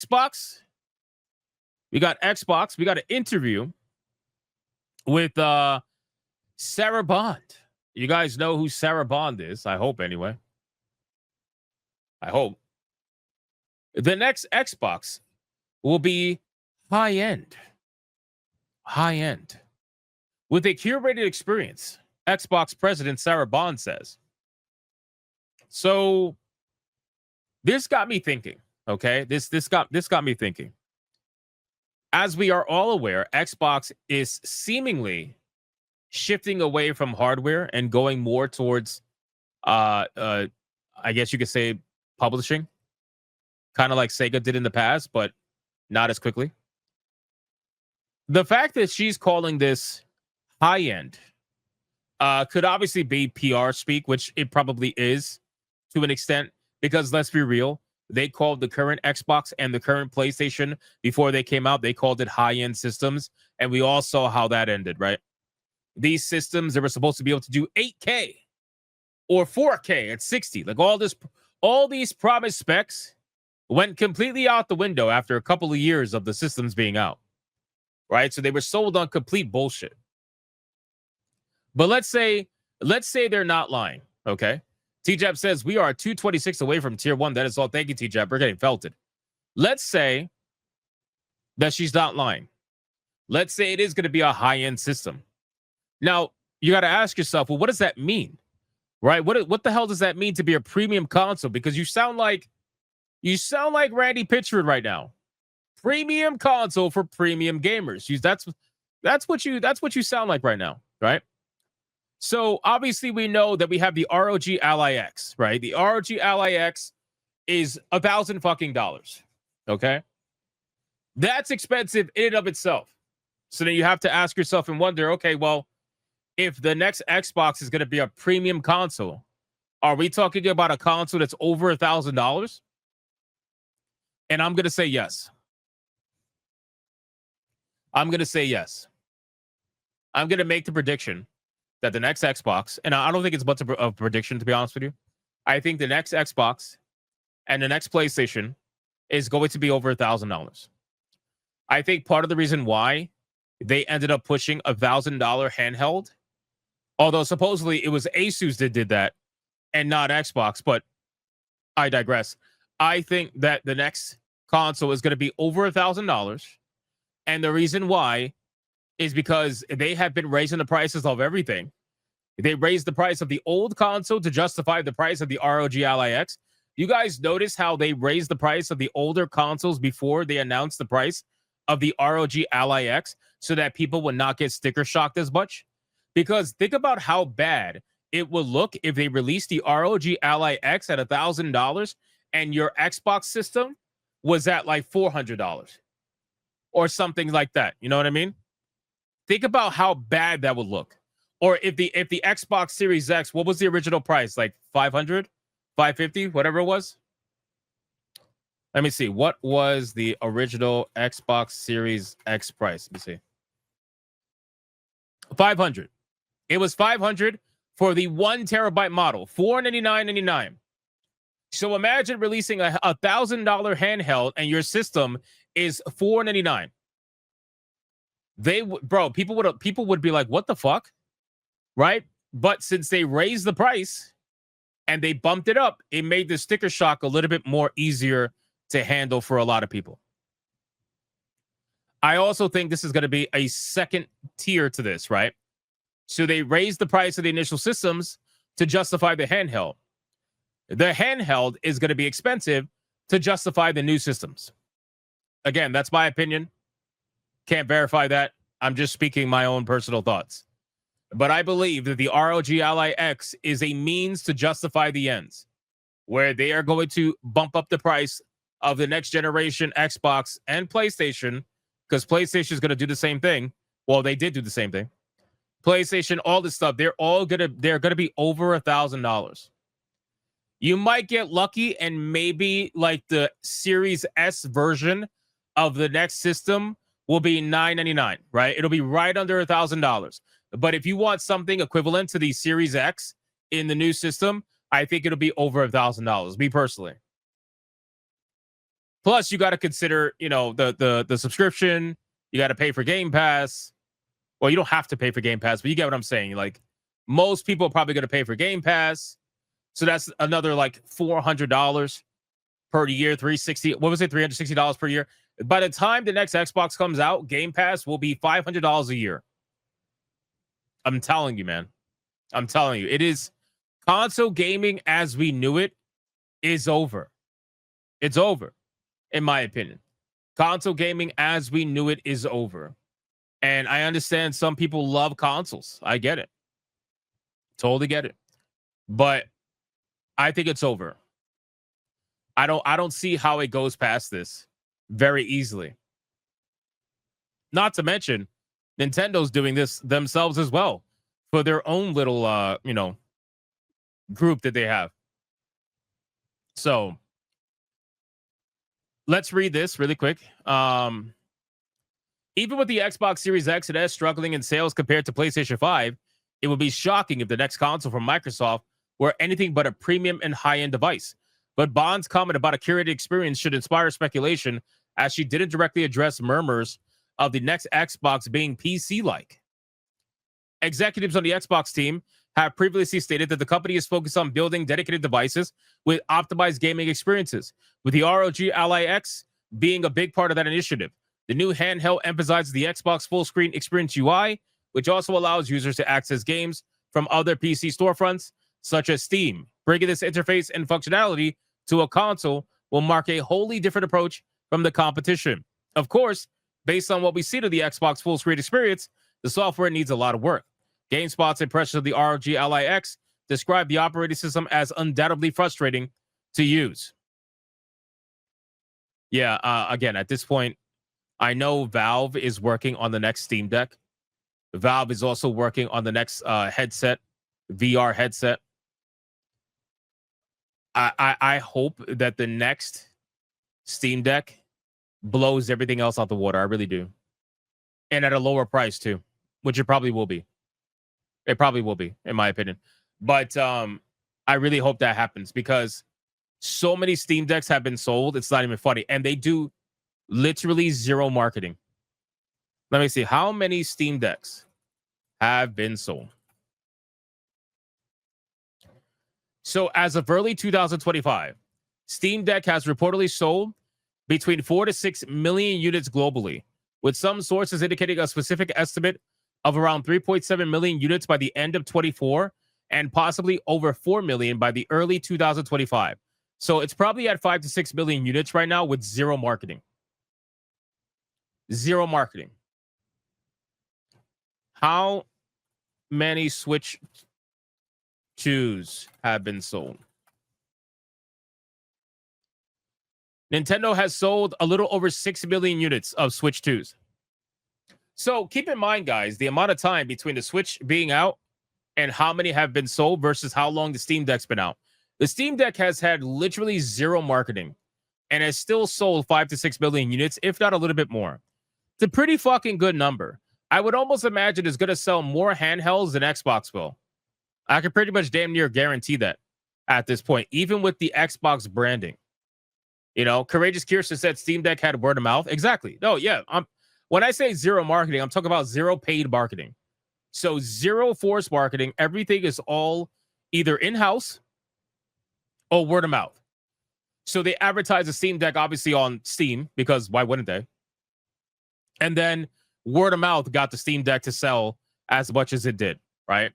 Xbox. We got Xbox. We got an interview with Sarah Bond. You guys know who Sarah Bond is. I hope, anyway. I hope. The next Xbox will be high end. High end. With a curated experience, Xbox president Sarah Bond says. So this got me thinking, okay? This got me thinking. As we are all aware, Xbox is seemingly shifting away from hardware and going more towards I guess you could say publishing, kind of like Sega did in the past, but not as quickly. The fact that she's calling this high end could obviously be PR speak, which it probably is to an extent, because let's be real, they called the current Xbox and the current PlayStation before they came out, they called it high end systems, and we all saw how that ended, right? These systems, they were supposed to be able to do 8K or 4K at 60. Like all these promised specs went completely out the window after a couple of years of the systems being out, right? So they were sold on complete bullshit. But let's say they're not lying, okay? TJAP says we are 226 away from tier 1. That is all. Thank you, TJAP. We're getting felted. Let's say that she's not lying. Let's say it is going to be a high-end system. Now, you got to ask yourself, well, what does that mean? Right? What the hell does that mean to be a premium console? Because you sound like Randy Pitchford right now. Premium console for premium gamers. That's what you sound like right now, right? So obviously we know that we have the ROG Ally X, right? The ROG Ally X is $1,000 fucking dollars. Okay. That's expensive in and of itself. So then you have to ask yourself and wonder, okay, well, if the next Xbox is going to be a premium console, are we talking about a console that's over $1,000? And I'm going to say yes. I'm going to say yes. I'm going to make the prediction that the next Xbox, and I don't think it's much of a prediction, to be honest with you. I think the next Xbox and the next PlayStation is going to be over $1,000. I think part of the reason why they ended up pushing $1,000 handheld, although supposedly it was Asus that did that and not Xbox, but I digress. I think that the next console is going to be over $1,000. And the reason why is because they have been raising the prices of everything. They raised the price of the old console to justify the price of the ROG Ally X. You guys notice how they raised the price of the older consoles before they announced the price of the ROG Ally X so that people would not get sticker shocked as much? Because think about how bad it would look if they released the ROG Ally X at $1,000 and your Xbox system was at like $400 or something like that. You know what I mean? Think about how bad that would look. Or if the Xbox Series X, what was the original price? Like 500, 550, whatever it was. Let me see. What was the original Xbox Series X price? Let me see. 500. It was 500 for the 1 terabyte model, $499.99. So imagine releasing a $1,000 handheld and your system is $499. People would be like, what the fuck? Right? But since they raised the price and they bumped it up, it made the sticker shock a little bit more easier to handle for a lot of people. I also think this is going to be a second tier to this, right? So they raised the price of the initial systems to justify the handheld. The handheld is going to be expensive to justify the new systems. Again, that's my opinion. Can't verify that. I'm just speaking my own personal thoughts. But I believe that the ROG Ally X is a means to justify the ends, where they are going to bump up the price of the next generation Xbox and PlayStation, because PlayStation is going to do the same thing. Well, they did do the same thing. PlayStation, all this stuff, they're going to be over $1,000. You might get lucky and maybe like the Series S version of the next system will be $999, right? It'll be right under $1,000. But if you want something equivalent to the Series X in the new system, I think it'll be over $1,000, me personally. Plus, you got to consider, the subscription. You got to pay for Game Pass. Well, you don't have to pay for Game Pass, but you get what I'm saying. Like, most people are probably going to pay for Game Pass. So that's another like $400 per year, 360. What was it? $360 per year. By the time the next Xbox comes out, Game Pass will be $500 a year. I'm telling you, man. I'm telling you. It is console gaming as we knew it is over. It's over, in my opinion. Console gaming as we knew it is over. And I understand some people love consoles. I get it. Totally get it. But I think it's over. I don't see how it goes past this very easily. Not to mention, Nintendo's doing this themselves as well for their own little group that they have. So let's read this really quick. Even with the Xbox Series X and S struggling in sales compared to PlayStation 5, it would be shocking if the next console from Microsoft were anything but a premium and high-end device. But Bond's comment about a curated experience should inspire speculation, as she didn't directly address murmurs of the next Xbox being PC-like. Executives on the Xbox team have previously stated that the company is focused on building dedicated devices with optimized gaming experiences, with the ROG Ally X being a big part of that initiative. The new handheld emphasizes the Xbox full-screen experience UI, which also allows users to access games from other PC storefronts, such as Steam. Bringing this interface and functionality to a console will mark a wholly different approach from the competition. Of course, based on what we see to the Xbox full-screen experience, the software needs a lot of work. GameSpot's impression of the ROG Ally X described the operating system as undoubtedly frustrating to use. Yeah, again, at this point, I know Valve is working on the next Steam Deck. Valve is also working on the next headset, VR headset. I hope that the next Steam Deck blows everything else out the water. I really do. And at a lower price, too, which it probably will be. It probably will be, in my opinion. But I really hope that happens, because so many Steam Decks have been sold. It's not even funny. And they do literally zero marketing. Let me see. How many Steam Decks have been sold? So as of early 2025, Steam Deck has reportedly sold between 4 to 6 million units globally, with some sources indicating a specific estimate of around 3.7 million units by the end of 24 and possibly over 4 million by the early 2025. So it's probably at 5 to 6 million units right now with zero marketing. Zero marketing. How many Switch 2s have been sold? Nintendo has sold a little over 6 million units of Switch 2s. So keep in mind, guys, the amount of time between the Switch being out and how many have been sold versus how long the Steam Deck's been out. The Steam Deck has had literally zero marketing and has still sold 5 to 6 million units, if not a little bit more. It's a pretty fucking good number. I would almost imagine it's going to sell more handhelds than Xbox will. I can pretty much damn near guarantee that at this point, even with the Xbox branding. You know, Courageous Kirsten said Steam Deck had word of mouth. Exactly. No, yeah. When I say zero marketing, I'm talking about zero paid marketing. So zero forced marketing. Everything is all either in-house or word of mouth. So they advertise the Steam Deck obviously on Steam, because why wouldn't they? And then word of mouth got the Steam Deck to sell as much as it did, right?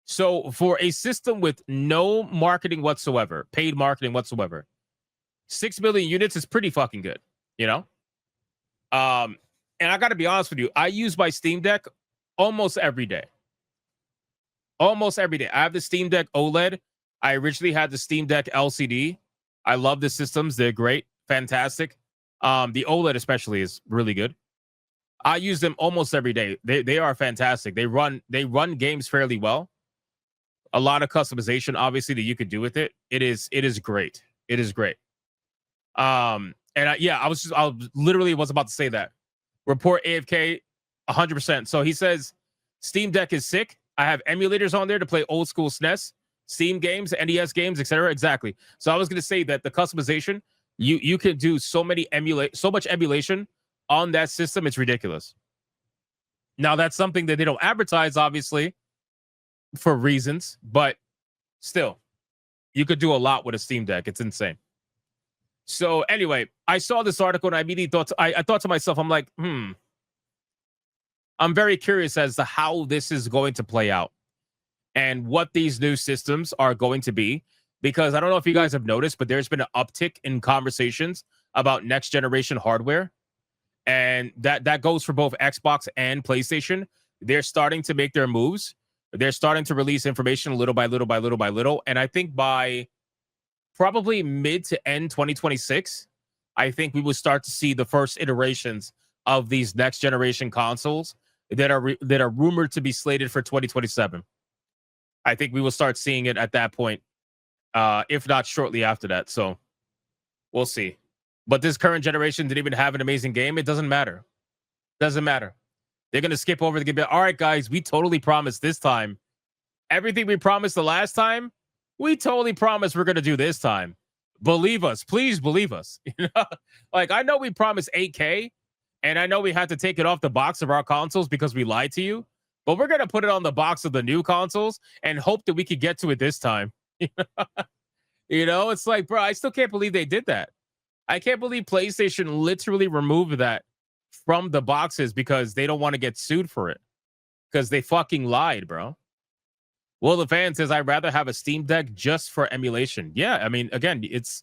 So for a system with no marketing whatsoever, paid marketing whatsoever, 6 million units is pretty fucking good, you know? And I got to be honest with you, I use my Steam Deck almost every day. Almost every day. I have the Steam Deck OLED. I originally had the Steam Deck LCD. I love the systems. They're great. Fantastic. The OLED especially is really good. I use them almost every day. They are fantastic. They run games fairly well. A lot of customization, obviously, that you could do with it. It is great. It is great. I literally was about to say that. Report AFK 100%. So he says Steam Deck is sick. I have emulators on there to play old school SNES, Steam games, NES games, etc. Exactly. So I was going to say that the customization You can do so much emulation on that system. It's ridiculous. Now that's something that they don't advertise, obviously, for reasons, but still, you could do a lot with a Steam Deck. It's insane. So anyway, I saw this article and I immediately I thought to myself, I'm like, I'm very curious as to how this is going to play out and what these new systems are going to be. Because I don't know if you guys have noticed, but there's been an uptick in conversations about next generation hardware. And that goes for both Xbox and PlayStation. They're starting to make their moves. They're starting to release information little by little by little by little. And I think by probably mid to end 2026, I think we will start to see the first iterations of these next generation consoles that are rumored to be slated for 2027. I think we will start seeing it at that point, if not shortly after that. So we'll see. But this current generation didn't even have an amazing game. It doesn't matter. Doesn't matter. They're going to skip over the game. All right, guys, we totally promised this time. Everything we promised the last time, we totally promised we're going to do this time. Believe us. Please believe us. Like, I know we promised 8K, and I know we had to take it off the box of our consoles because we lied to you, but we're going to put it on the box of the new consoles and hope that we could get to it this time. It's like, bro, I still can't believe they did that. I can't believe PlayStation literally removed that from the boxes because they don't want to get sued for it. Because they fucking lied, bro. Well, the fan says, I'd rather have a Steam Deck just for emulation. Yeah, I mean, again, it's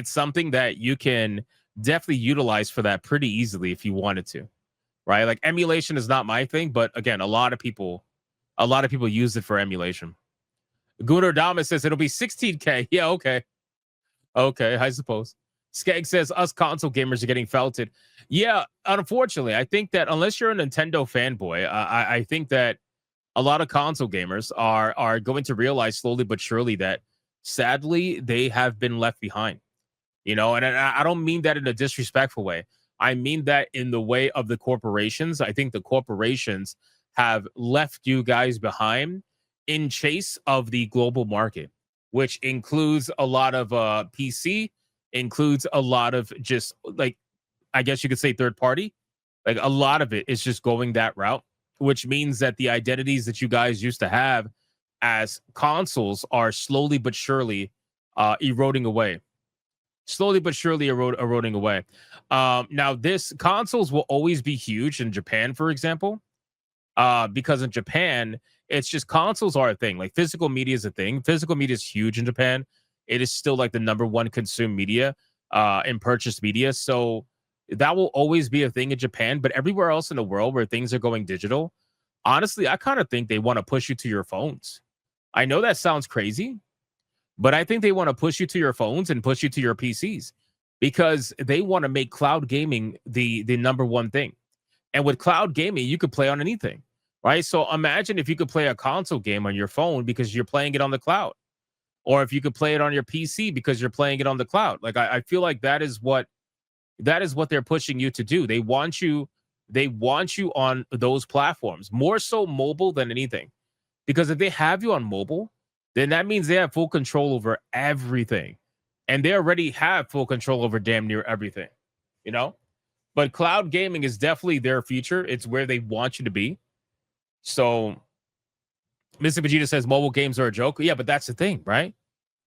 something that you can definitely utilize for that pretty easily if you wanted to, right? Like, emulation is not my thing, but again, a lot of people use it for emulation. Gunnar Damas says it'll be 16K. Yeah, okay, I suppose. Skeg says us console gamers are getting felted. Yeah, unfortunately, I think that unless you're a Nintendo fanboy, I think that a lot of console gamers are going to realize slowly but surely that sadly they have been left behind. And I don't mean that in a disrespectful way. I mean that in the way of the corporations. I think the corporations have left you guys behind in chase of the global market, which includes a lot of PC, includes a lot of just, like, I guess you could say third party. Like, a lot of it is just going that route, which means that the identities that you guys used to have as consoles are slowly but surely eroding away. Slowly but surely eroding away. Now, this consoles will always be huge in Japan, for example, because in Japan, it's just consoles are a thing. Like, physical media is a thing. Physical media is huge in Japan. It is still like the number one consumed media and purchased media. So that will always be a thing in Japan. But everywhere else in the world where things are going digital, honestly, I kind of think they want to push you to your phones. I know that sounds crazy, but I think they want to push you to your phones and push you to your PCs because they want to make cloud gaming the number one thing. And with cloud gaming, you could play on anything, right? So imagine if you could play a console game on your phone because you're playing it on the cloud, or if you could play it on your PC because you're playing it on the cloud. Like, I feel like that is what they're pushing you to do. They want you on those platforms, more so mobile than anything. Because if they have you on mobile, then that means they have full control over everything. And they already have full control over damn near everything, But cloud gaming is definitely their future. It's where they want you to be. So Mr. Vegeta says mobile games are a joke. Yeah, but that's the thing, right?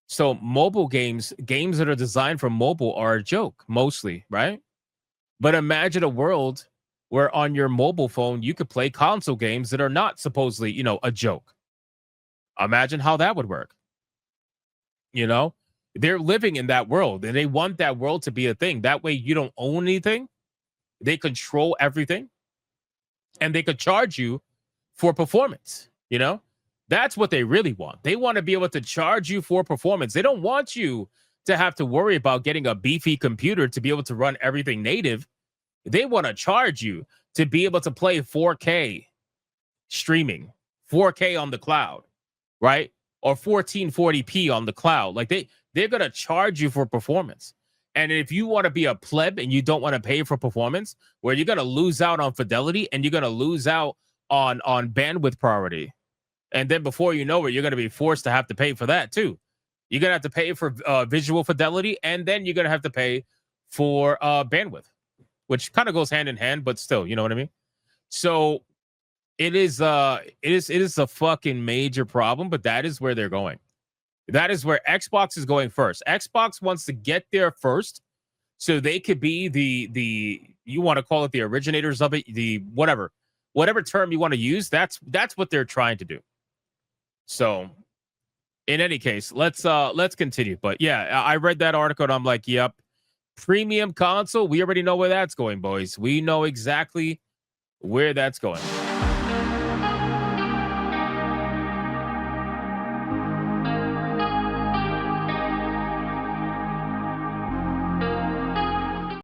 So mobile games that are designed for mobile are a joke, mostly, right? But imagine a world where on your mobile phone, you could play console games that are not supposedly, a joke. Imagine how that would work. They're living in that world and they want that world to be a thing. That way you don't own anything. They control everything and they could charge you for performance, That's what they really want. They want to be able to charge you for performance. They don't want you to have to worry about getting a beefy computer to be able to run everything native. They want to charge you to be able to play 4K streaming, 4K on the cloud, right? Or 1440p on the cloud. Like, they're going to charge you for performance. And if you want to be a pleb and you don't want to pay for performance, where you're going to lose out on fidelity and you're going to lose out on bandwidth priority. And then before you know it, you're going to be forced to have to pay for that too. You're gonna have to pay for visual fidelity, and then you're gonna have to pay for bandwidth, which kind of goes hand in hand, but still, you know what I mean? So it is a fucking major problem, but that is where they're going. That is where Xbox is going first. Xbox wants to get there first so they could be the you want to call it the originators of it, the whatever term you want to use. That's what they're trying to do. So in any case, let's continue. But yeah, I read that article and I'm like, yep, premium console. We already know where that's going, boys. We know exactly where that's going.